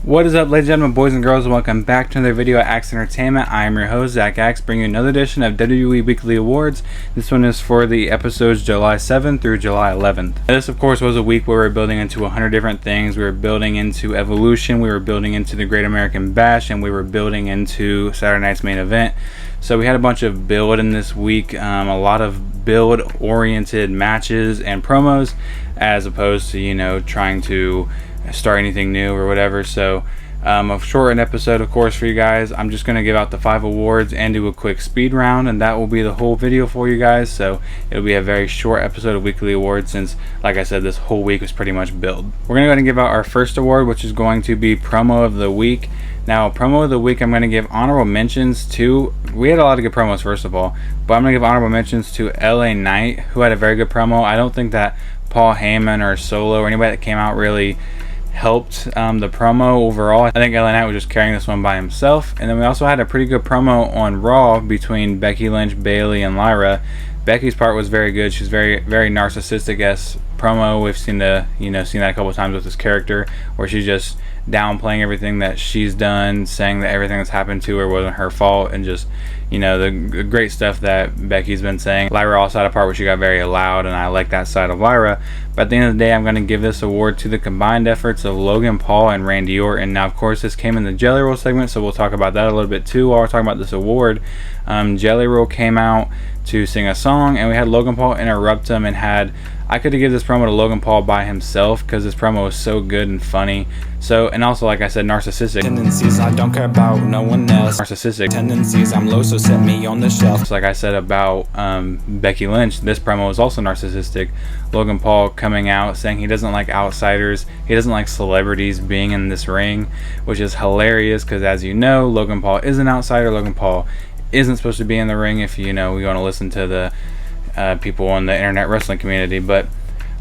What is up, ladies and gentlemen, boys and girls, and welcome back to another video at Axe Entertainment. I am your host, Zack Axe, bringing you another edition of WWE Weekly Awards. This one is for the episodes July 7th through July 11th. This, of course, was a week where we were building into 100 different things. We were building into Evolution, we were building into the Great American Bash, and we were building into Saturday night's main event. So we had a bunch of build in this week, a lot of build-oriented matches and promos, as opposed to, trying to start anything new or whatever. So a shortened episode, of course, for you guys. I'm just going to give out the 5 awards and do a quick speed round, and that will be the whole video for you guys. So it'll be a very short episode of Weekly Awards since, like I said, this whole week was pretty much build. We're going to go ahead and give out our first award, which is going to be Promo of the Week. Now, Promo of the Week, I'm going to give honorable mentions to, we had a lot of good promos, first of all, but I'm going to give honorable mentions to LA Knight, who had a very good promo. I don't think that Paul Heyman or Solo or anybody that came out really helped the promo overall. I think LA Knight was just carrying this one by himself. And then we also had a pretty good promo on Raw between Becky Lynch, Bayley, and Lyra. Becky's part was very good. She's very narcissistic-esque promo. We've seen that a couple times with this character, where she's just downplaying everything that she's done, saying that everything that's happened to her wasn't her fault, and just the great stuff that Becky's been saying. Lyra also had a part where she got very loud, and I like that side of Lyra. But at the end of the day, I'm going to give this award to the combined efforts of Logan Paul and Randy Orton. Now, of course, this came in the Jelly Roll segment, so we'll talk about that a little bit too while we're talking about this award. Jelly Roll came out to sing a song, and we had Logan Paul interrupt him, and I could have given this promo to Logan Paul by himself because this promo was so good and funny. So, and also, like I said, narcissistic tendencies, I don't care about no one else. Narcissistic tendencies, I'm low, so set me on the shelf. Just like I said about Becky Lynch, this promo was also narcissistic. Logan Paul coming out saying he doesn't like outsiders, he doesn't like celebrities being in this ring, which is hilarious because, as you know, Logan Paul is an outsider. Logan Paul isn't supposed to be in the ring if we want to listen to the people in the internet wrestling community. But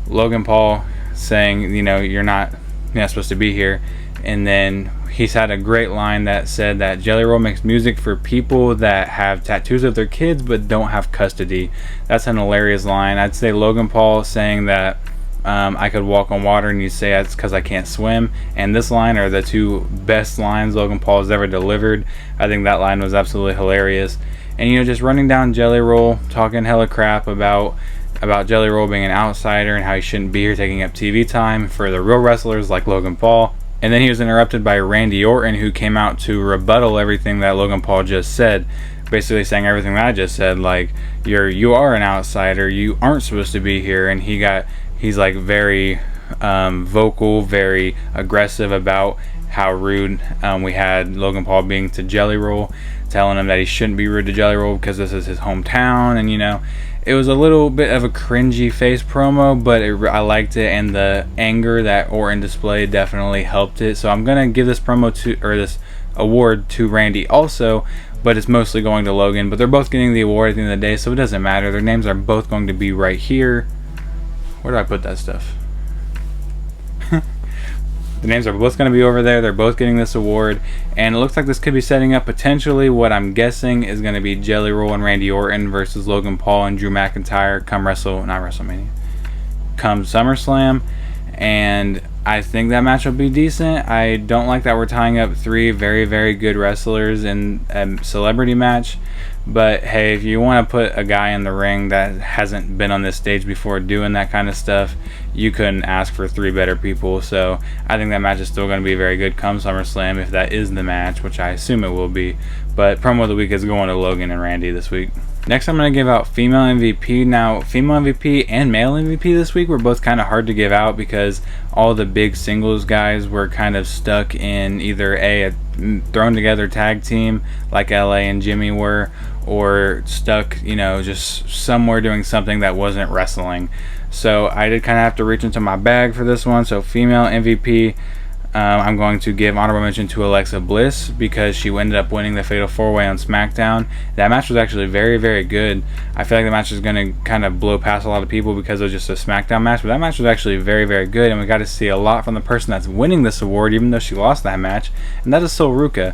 Logan Paul saying, you're not supposed to be here. And then he's had a great line that said that Jelly Roll makes music for people that have tattoos of their kids but don't have custody. That's an hilarious line. I'd say Logan Paul saying that I could walk on water, and you say that's because I can't swim, and this line are the two best lines Logan Paul has ever delivered. I think that line was absolutely hilarious. And just running down Jelly Roll, talking hella crap about Jelly Roll being an outsider and how he shouldn't be here, taking up TV time for the real wrestlers like Logan Paul. And then he was interrupted by Randy Orton, who came out to rebuttal everything that Logan Paul just said, basically saying everything that I just said, like you are an outsider, you aren't supposed to be here. And he's like very vocal, very aggressive about how rude we had Logan Paul being to Jelly Roll, telling him that he shouldn't be rude to Jelly Roll because this is his hometown. And it was a little bit of a cringy face promo, but I liked it, and the anger that Orton displayed definitely helped it. So I'm gonna give this this award to Randy also, but it's mostly going to Logan. But they're both getting the award at the end of the day, so it doesn't matter. Their names are both going to be right here. Where do I put that stuff? The names are both going to be over there. They're both getting this award. And it looks like this could be setting up potentially what I'm guessing is going to be Jelly Roll and Randy Orton versus Logan Paul and Drew McIntyre come SummerSlam. And I think that match will be decent. I don't like that we're tying up 3 very good wrestlers in a celebrity match. But hey, if you want to put a guy in the ring that hasn't been on this stage before doing that kind of stuff, you couldn't ask for 3 better people. So I think that match is still going to be very good come SummerSlam, if that is the match, which I assume it will be. But Promo of the Week is going to Logan and Randy this week. Next, I'm going to give out Female MVP. Now, Female MVP and Male MVP this week were both kind of hard to give out because all the big singles guys were kind of stuck in either a thrown together tag team like LA and Jimmy were, or stuck, just somewhere doing something that wasn't wrestling. So I did kind of have to reach into my bag for this one. So Female MVP, I'm going to give honorable mention to Alexa Bliss because she ended up winning the Fatal 4-Way on Smackdown. That match was actually very good. I feel like the match is going to kind of blow past a lot of people because it was just a Smackdown match, but that match was actually very good, and we got to see a lot from the person that's winning this award, even though she lost that match, and that is Sol Ruca.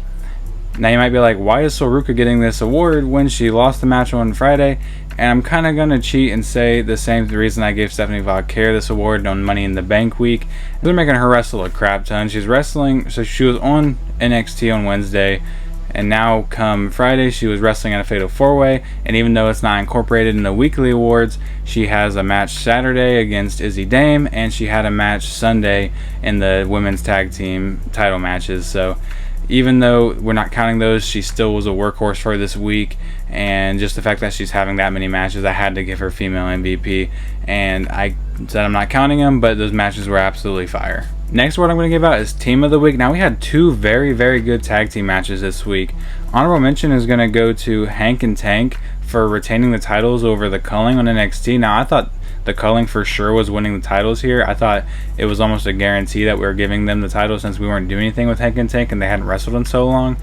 Now you might be like, why is Soruka getting this award when she lost the match on Friday? And I'm kind of going to cheat and say the same reason I gave Stephanie Valkyrie this award on Money in the Bank week. They're making her wrestle a crap ton. She's wrestling, so she was on NXT on Wednesday, and now come Friday she was wrestling in a Fatal 4-Way, and even though it's not incorporated in the weekly awards, she has a match Saturday against Izzy Dame, and she had a match Sunday in the women's tag team title matches. So even though we're not counting those, she still was a workhorse for this week, and just the fact that she's having that many matches, I had to give her female MVP, and I said I'm not counting them, but those matches were absolutely fire. Next award I'm going to give out is Team of the Week. Now we had two very, very good tag team matches this week. Honorable mention is going to go to Hank and Tank for retaining the titles over the Culling on NXT. Now I thought the Culling for sure was winning the titles here. I thought it was almost a guarantee that we were giving them the title since we weren't doing anything with Hank and Tank and they hadn't wrestled in so long.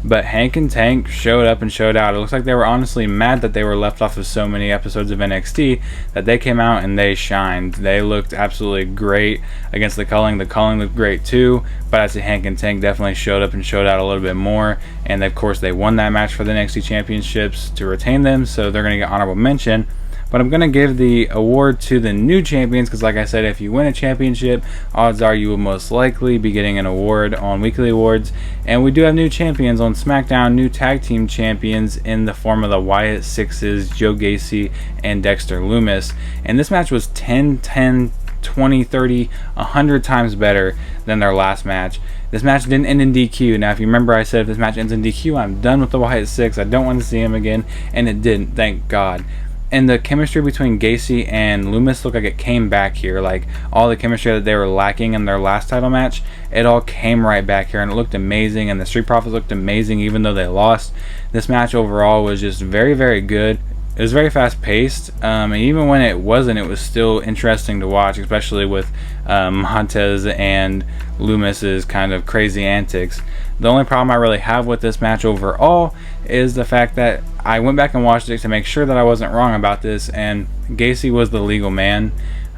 But Hank and Tank showed up and showed out. It looks like they were honestly mad that they were left off of so many episodes of NXT that they came out and they shined. They looked absolutely great against the Culling. The Culling looked great too, but I'd say Hank and Tank definitely showed up and showed out a little bit more. And of course they won that match for the NXT Championships to retain them, so they're going to get honorable mention. But I'm going to give the award to the new champions because, like I said, if you win a championship, odds are you will most likely be getting an award on weekly awards. And we do have new champions on SmackDown, new tag team champions in the form of the Wyatt Sixes, Joe Gacy, and Dexter Lumis. And this match was 10, 20, 30, 100 times better than their last match. This match didn't end in DQ. Now, if you remember, I said if this match ends in DQ, I'm done with the Wyatt Six. I don't want to see him again. And it didn't, thank God. And the chemistry between Gacy and Lumis looked like it came back here. Like all the chemistry that they were lacking in their last title match, it all came right back here, and it looked amazing. And the Street Profits looked amazing, even though they lost. This match overall was just very, very good. It was very fast paced, and even when it wasn't, it was still interesting to watch, especially with Montez and Lumis's kind of crazy antics. The only problem I really have with this match overall is the fact that I went back and watched it to make sure that I wasn't wrong about this, and Gacy was the legal man,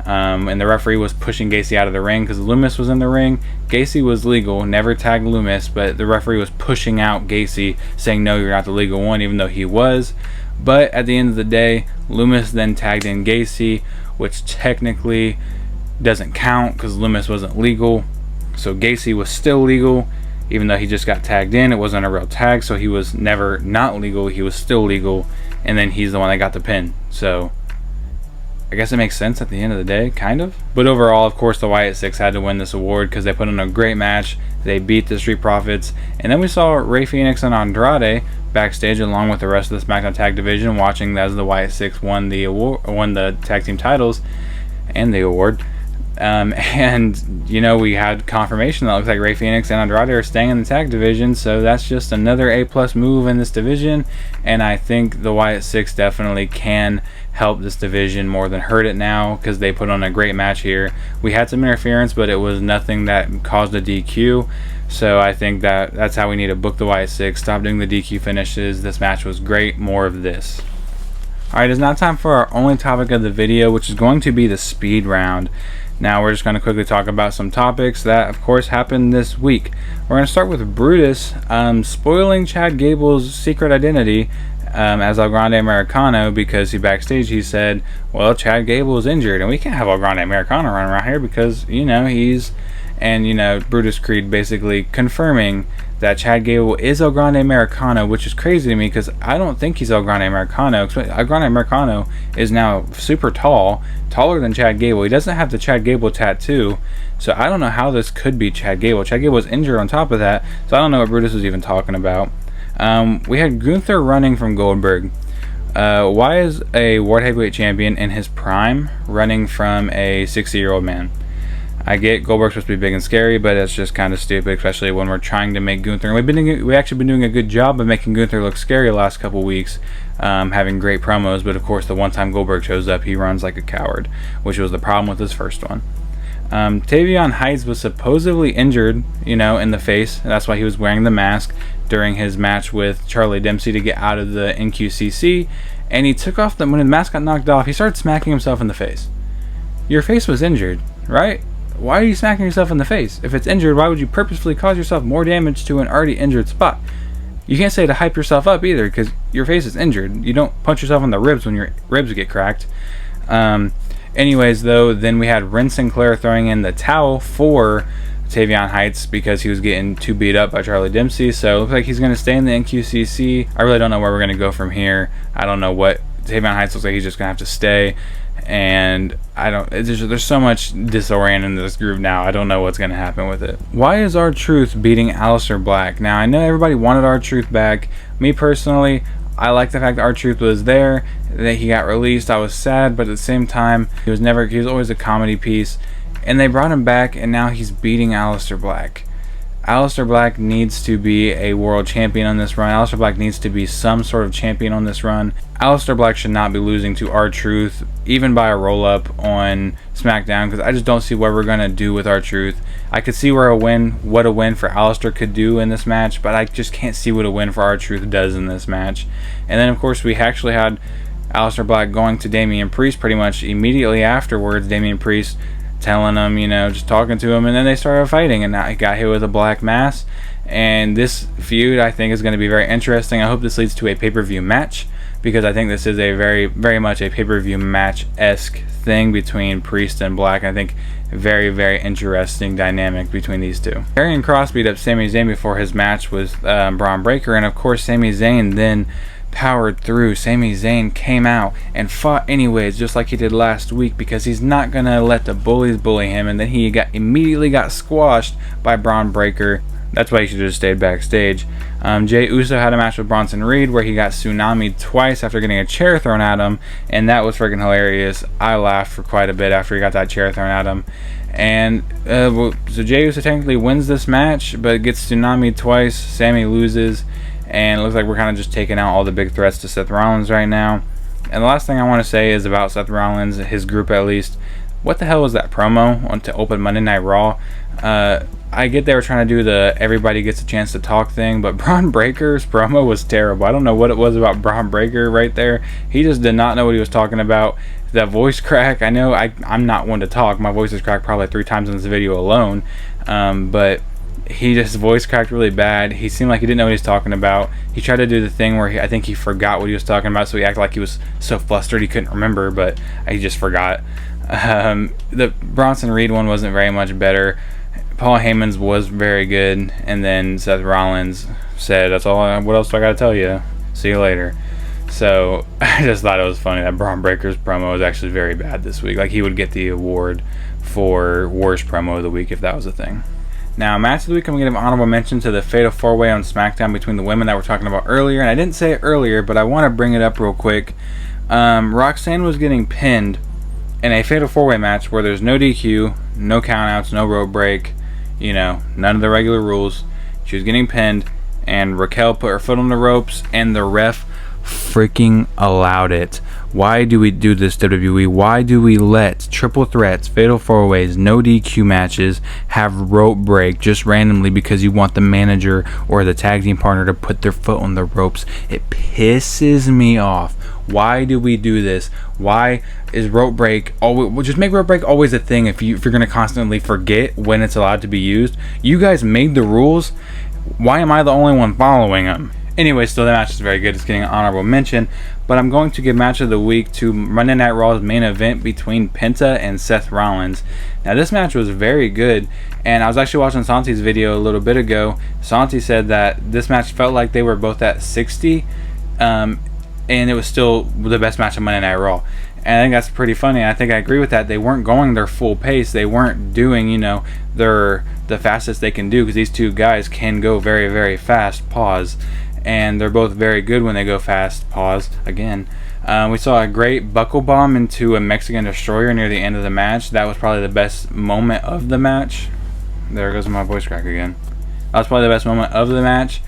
and the referee was pushing Gacy out of the ring because Lumis was in the ring. Gacy was legal, never tagged Lumis, but the referee was pushing out Gacy, saying no, you're not the legal one, even though he was. But at the end of the day, Lumis then tagged in Gacy, which technically doesn't count because Lumis wasn't legal. So Gacy was still legal, even though he just got tagged in. It wasn't a real tag, so he was never not legal. He was still legal, and then he's the one that got the pin. So I guess it makes sense at the end of the day, kind of. But overall, of course, the Wyatt Six had to win this award because they put on a great match. They beat the Street Profits, and then we saw Rey Fenix and Andrade backstage along with the rest of the SmackDown Tag Division, watching as the Wyatt Six won the tag team titles and the award. And you know, we had confirmation that looks like Rey Fenix and Andrade are staying in the tag division, so that's just another A+ move in this division. And I think the Wyatt Six definitely can help this division more than hurt it now because they put on a great match here. We had some interference, but it was nothing that caused a DQ. So I think that's how we need to book the Wyatt Six. Stop doing the DQ finishes. This match was great. More of this. Alright, it's now time for our only topic of the video, which is going to be the speed round. Now we're just going to quickly talk about some topics that of course happened this week. We're going to start with Brutus spoiling Chad Gable's secret identity as El Grande Americano, because backstage he said, well, Chad Gable is injured and we can't have El Grande Americano running around here because, you know, Brutus Creed basically confirming that Chad Gable is El Grande Americano, which is crazy to me because I don't think he's El Grande Americano. El Grande Americano is now super tall, taller than Chad Gable. He doesn't have the Chad Gable tattoo, so I don't know how this could be Chad Gable. Chad Gable was injured on top of that, so I don't know what Brutus was even talking about. We had Gunther running from Goldberg. Why is a World Heavyweight Champion in his prime running from a 60-year-old man? I get Goldberg's supposed to be big and scary, but it's just kind of stupid, especially when we're trying to make Gunther. We've actually been doing a good job of making Gunther look scary the last couple weeks, having great promos. But of course, the one time Goldberg shows up, he runs like a coward, which was the problem with his first one. Tavion Heights was supposedly injured, in the face. That's why he was wearing the mask during his match with Charlie Dempsey to get out of the NQCC. And he took off when the mask got knocked off, he started smacking himself in the face. Your face was injured, right? Why are you smacking yourself in the face? If it's injured, why would you purposefully cause yourself more damage to an already injured spot? You can't say to hype yourself up either, because your face is injured. You don't punch yourself in the ribs when your ribs get cracked. Anyways, though, then we had Ren Sinclair throwing in the towel for Tavion Heights because he was getting too beat up by Charlie Dempsey. So it looks like he's going to stay in the NQCC. I really don't know where we're going to go from here. I don't know what Tavion Heights looks like. He's just going to have to stay. And there's so much disorient in this group now. I don't know what's going to happen with it. Why is R-Truth beating Aleister Black? Now, I know everybody wanted R-Truth back. Me personally, I like the fact that R-Truth was there, that he got released. I was sad, but at the same time, he was always a comedy piece. And they brought him back, and now he's beating Aleister Black. Aleister Black needs to be a world champion on this run. Aleister Black needs to be some sort of champion on this run. Aleister Black should not be losing to R-Truth, even by a roll-up on Smackdown, because I just don't see what we're going to do with R-Truth. I could see what a win for Aleister could do in this match, but I just can't see what a win for R-Truth does in this match. And then, of course, we actually had Aleister Black going to Damian Priest pretty much immediately afterwards. Damian Priest telling him, just talking to him, and then they started fighting, and now he got hit with a black mass. And this feud, I think, is going to be very interesting. I hope this leads to a pay-per-view match, because I think this is a very, very much a pay-per-view match-esque thing between Priest and Black. I think very, very interesting dynamic between these two. Karrion Kross beat up Sami Zayn before his match with Braun Breaker, and of course Sami Zayn then powered through. Sami Zayn came out and fought anyways, just like he did last week, because he's not gonna let the bullies bully him. And then he immediately got squashed by Braun Breaker. That's why he should have just stayed backstage. Jey Uso had a match with Bronson Reed where he got tsunami'd twice after getting a chair thrown at him, and that was freaking hilarious. I laughed for quite a bit after he got that chair thrown at him. And so Jey Uso technically wins this match, but gets tsunami'd twice. Sami loses. And it looks like we're kind of just taking out all the big threats to Seth Rollins right now. And the last thing I want to say is about Seth Rollins, his group at least. What the hell was that promo to open Monday Night Raw? I get they were trying to do the everybody gets a chance to talk thing, but Braun Breaker's promo was terrible. I don't know what it was about Braun Breaker right there. He just did not know what he was talking about. That voice crack, I know I'm not one to talk. My voice is cracked probably 3 times in this video alone. But he just voice cracked really bad. He seemed like he didn't know what he was talking about. He tried to do the thing where I think he forgot what he was talking about, so he acted like he was so flustered he couldn't remember, but he just forgot. The Bronson Reed one wasn't very much better. Paul Heyman's was very good, and then Seth Rollins said, "That's all. What else do I got to tell you? See you later." So I just thought it was funny that Braun Breaker's promo was actually very bad this week. Like, he would get the award for worst promo of the week if that was a thing. Now, match of the week, I'm going to give honorable mention to the Fatal 4-Way on SmackDown between the women that we're talking about earlier. And I didn't say it earlier, but I want to bring it up real quick. Roxanne was getting pinned in a Fatal 4-Way match where there's no DQ, no countouts, no rope break, none of the regular rules. She was getting pinned, and Raquel put her foot on the ropes, and the ref freaking allowed it. Why do we do this, WWE? Why do we let triple threats, fatal 4-ways, no DQ matches have rope break just randomly because you want the manager or the tag team partner to put their foot on the ropes? It pisses me off. Why do we do this? Why is rope break always? Just make rope break always a thing if you're going to constantly forget when it's allowed to be used. You guys made the rules. Why am I the only one following them? Anyway, still, the match is very good. It's getting an honorable mention. But I'm going to give match of the week to Monday Night Raw's main event between Penta and Seth Rollins. Now, this match was very good. And I was actually watching Santi's video a little bit ago. Santi said that this match felt like they were both at 60. And it was still the best match of Monday Night Raw. And I think that's pretty funny. I think I agree with that. They weren't going their full pace. They weren't doing, the fastest they can do. Because these two guys can go very, very fast. Pause. And they're both very good when they go fast. Pause again. We saw a great buckle bomb into a Mexican Destroyer near the end of the match. That was probably the best moment of the match. There goes my voice crack again. That was probably the best moment of the match.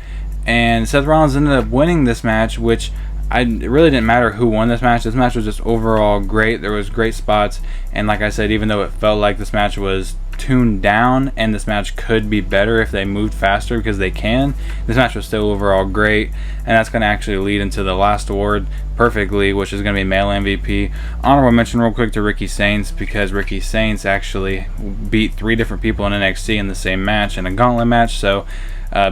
And Seth Rollins ended up winning this match, which it really didn't matter who won this match. This match was just overall great. There was great spots. And like I said, even though it felt like this match was tuned down and this match could be better if they moved faster, because they can, this match was still overall great. And that's going to actually lead into the last award perfectly, which is going to be male MVP. Honorable mention real quick to Ricky Sainz, because Ricky Sainz actually beat 3 different people in NXT in the same match, in a gauntlet match. So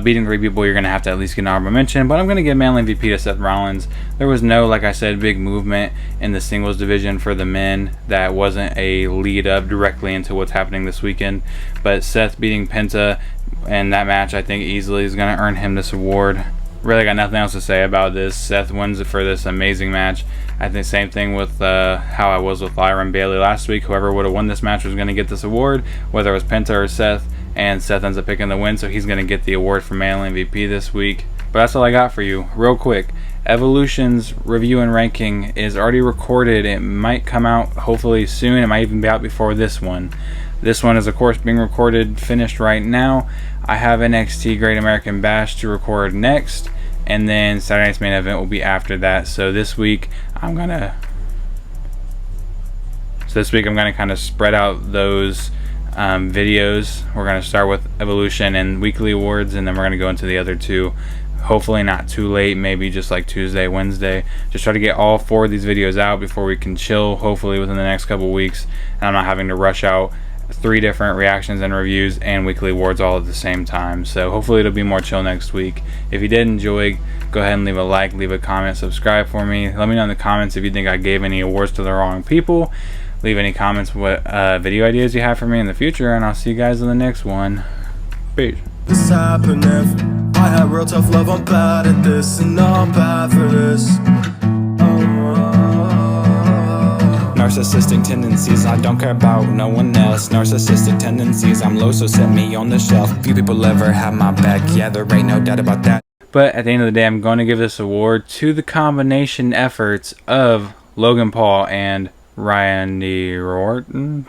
beating 3 people, you're going to have to at least get an honorable mention. But I'm going to give Manly MVP to Seth Rollins. There was no, like I said, big movement in the singles division for the men that wasn't a lead up directly into what's happening this weekend. But Seth beating Penta and that match, I think easily is going to earn him this award. Really got nothing else to say about this. Seth wins it for this amazing match. I think same thing with how I was with Lyra and Bayley last week. Whoever would have won this match was going to get this award, whether it was Penta or Seth, and Seth ends up picking the win, so he's going to get the award for Male MVP this week. But that's all I got for you. Real quick, Evolution's review and ranking is already recorded. It might come out hopefully soon. It might even be out before this one. This one is of course being recorded, finished right now. I have NXT Great American Bash to record next, and then Saturday night's main event will be after that. So this week I'm gonna kind of spread out those videos. We're gonna start with Evolution and weekly awards, and then we're gonna go into the other two. Hopefully not too late, maybe just like Tuesday, Wednesday. Just try to get all 4 of these videos out before we can chill, hopefully within the next couple weeks, and I'm not having to rush out 3 different reactions and reviews and weekly awards all at the same time. So hopefully it'll be more chill next week. If you did enjoy, go ahead and leave a like, leave a comment, subscribe for me. Let me know in the comments if you think I gave any awards to the wrong people. Leave any comments what video ideas you have for me in the future, and I'll see you guys in the next one. Peace. This happening. I had real tough love, I'm bad at this, and I'm bad for this. Narcissistic tendencies, I don't care about no one else. Narcissistic tendencies, I'm low, so set me on the shelf. Few people ever have my back, yeah, there ain't no doubt about that. But at the end of the day, I'm going to give this award to the combination efforts of Logan Paul and Randy Orton.